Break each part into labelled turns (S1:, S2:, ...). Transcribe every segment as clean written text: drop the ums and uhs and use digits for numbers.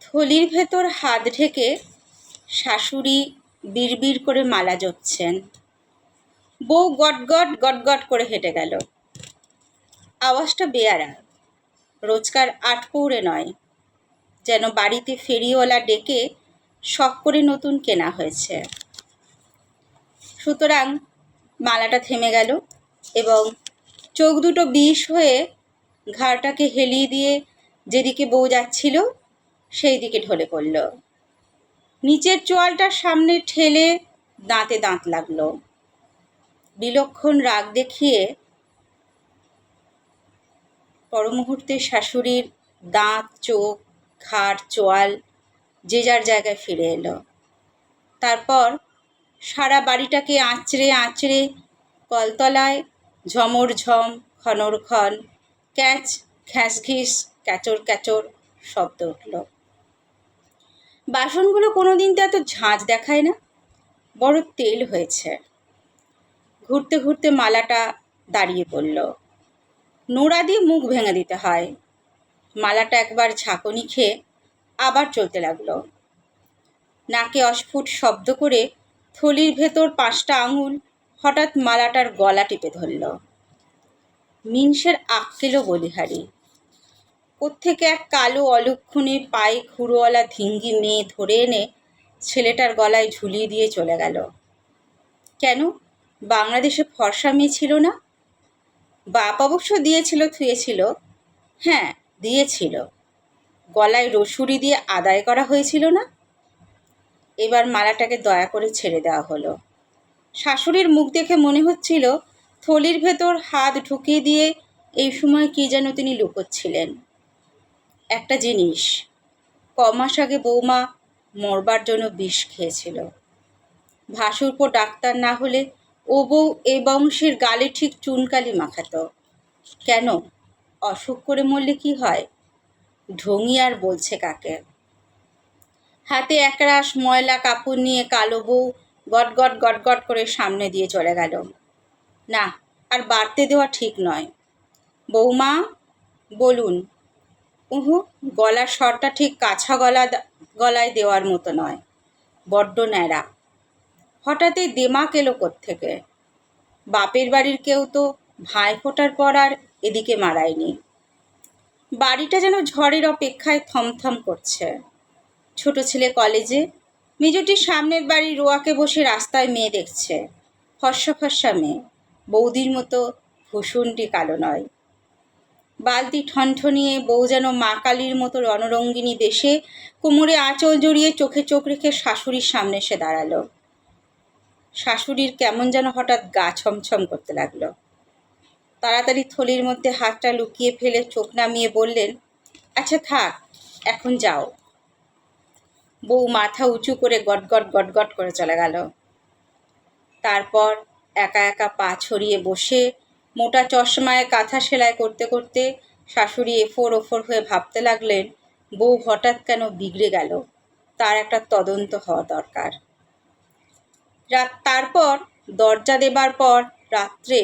S1: থলির ভেতর হাত ঢেকে শাশুড়ি বিড়বিড় করে মালা জপছেন। বউ গটগট গটগট করে হেঁটে গেল। আওয়াজটা বেয়ারা, রোজকার আটপৌরে নয়, যেন বাড়িতে ফেরিওয়ালা ডেকে শখ করে নতুন কেনা হয়েছে। সুতরাং মালাটা থেমে গেল এবং চোখ দুটো বিষ হয়ে ঘাড়টাকে হেলিয়ে দিয়ে যেদিকে বউ যাচ্ছিল সেই দিকে ঢলে পড়ল। নিচের চোয়ালটার সামনে ঠেলে দাঁতে দাঁত লাগলো। বিলক্ষণ রাগ দেখিয়ে পরমুহূর্তে শাশুড়ির দাঁত, চোখ, ঘাড়, চোয়াল যে যার জায়গায় ফিরে এলো। তারপর সারা বাড়িটাকে আঁচড়ে আঁচড়ে কলতলায় ঝমর ঝম, খনর খন, ক্যাচ ঘ্যাঁস ঘিস, ক্যাচর ক্যাচর শব্দ উঠল। বাসনগুলো কোনোদিন তো এত ঝাঁঝ দেখায় না, বড় তেল হয়েছে। ঘুরতে ঘুরতে মালাটা দাঁড়িয়ে পড়ল। নোড়া দিয়ে মুখ ভেঙে দিতে হয়। মালাটা একবার ঝাঁকুনি খেয়ে আবার চলতে লাগলো। নাকে অস্ফুট শব্দ করে থলির ভেতর 5টা আঙুল হঠাৎ মালাটার গলা টিপে ধরল। মিনসের আক্কেলও বলিহারি। কোত্থেকে এক কালো অলক্ষণে পায়ে খুঁড়োওয়ালা ধিঙ্গি মেয়ে ধরে এনে ছেলেটার গলায় ঝুলিয়ে দিয়ে চলে গেল। কেন বাংলাদেশে ফর্সা মেয়ে ছিল না? বাপ অবশ্য দিয়েছিল, থুয়েছিল। হ্যাঁ, দিয়েছিল। গলায় রসুরি দিয়ে আদায় করা হয়েছিল না? এবার মালাটাকে দয়া করে ছেড়ে দেওয়া হলো। শাশুড়ির মুখ দেখে মনে হচ্ছিল থলির ভেতর হাত ঢুকিয়ে দিয়ে এই সময় কী যেন তিনি লুকোচ্ছিলেন। একটা জিনিস, কমাস আগে বৌমা মরবার জন্য বিষ খেয়েছিল। ভাসুরপো ডাক্তার না হলে ও বউ এ বংশের গালে ঠিক চুনকালি মাখাতো। কেন, অসুখ করে মরলে কি হয়? ঢঙি আর বলছে কাকে? হাতে একরাশ ময়লা কাপড় নিয়ে কালো বউ গটগট গটগট করে সামনে দিয়ে চলে গেল। না, আর বাড়তে দেওয়া ঠিক নয়। বৌমা, বলুন। গলার স্বরটা ঠিক কাছা গলায় দেওয়ার মতো নয়, বড্ড ন্যাড়া। হঠাৎই দেমাক এলো কোত্থেকে? বাপের বাড়ির কেউ তো ভাই ফোটার পর আর এদিকে মারায়নি। বাড়িটা যেন ঝড়ের অপেক্ষায় থমথম করছে। ছোট ছেলে কলেজে, মেজটির সামনের বাড়ির রোয়াকে বসে রাস্তায় মেয়ে দেখছে। ফর্সা ফর্সা মেয়ে, বৌদির মতো ভূষণটি কালো নয়। বালতি ঠনঠনিয়ে বউ যেন মা কালীর মতো রণরঙ্গিনী বেশে কোমরে আঁচল জড়িয়ে চোখে চোখ রেখে শাশুড়ির সামনে এসে দাঁড়ালো। শাশুড়ির কেমন যেন হঠাৎ গা ছমছম করতে লাগলো। তাড়াতাড়ি থলির মধ্যে হাতটা লুকিয়ে ফেলে চোখ নামিয়ে বললেন, আচ্ছা থাক, এখন যাও। বউ মাথা উঁচু করে গটগট গটগট করে চলে গেল। তারপর একা একা পা ছড়িয়ে বসে মোটা চশমায় কাঁথা সেলাই করতে করতে শাশুড়ি এফোর ওফোর হয়ে ভাবতে লাগলেন, বউ হঠাৎ কেন বিগড়ে গেল, তার একটা তদন্ত হওয়া দরকার। তারপর দরজা দেবার পর রাত্রে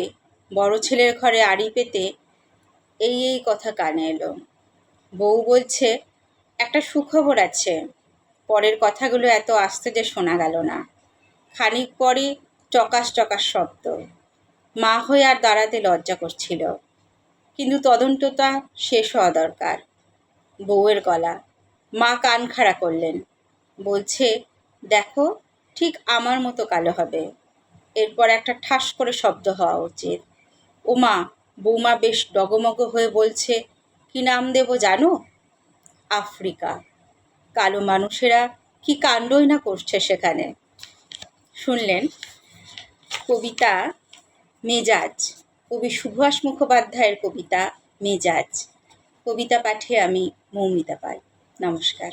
S1: বড় ছেলের ঘরে আড়ি পেতে এই কথা কানে এলো। বউ বলছে, একটা সুখবর আছে। পরের কথাগুলো এত আস্তে যে শোনা গেল না। খানিক পরে চকাস চকাস শব্দ। মা হয়ে আর দাঁড়াতে লজ্জা করছিল, কিন্তু তদন্তটা শেষ হওয়া দরকার। বউয়ের গলা। মা কান খাড়া করলেন, বলছে, দেখো, ঠিক আমার মতো কালো হবে। এরপর একটা ঠাস করে শব্দ হওয়া উচিত। ওমা, বৌমা বেশ ডগমগ হয়ে বলছে, কি নাম দেব জানো? আফ্রিকা। কালো মানুষেরা কি কাণ্ডই না করছে সেখানে। শুনলেন কবিতা মেজাজ, কবি সুভাষ মুখোপাধ্যায়ের কবিতা মেজাজ। কবিতা পাঠে আমি মৌমিতা পাল। নমস্কার।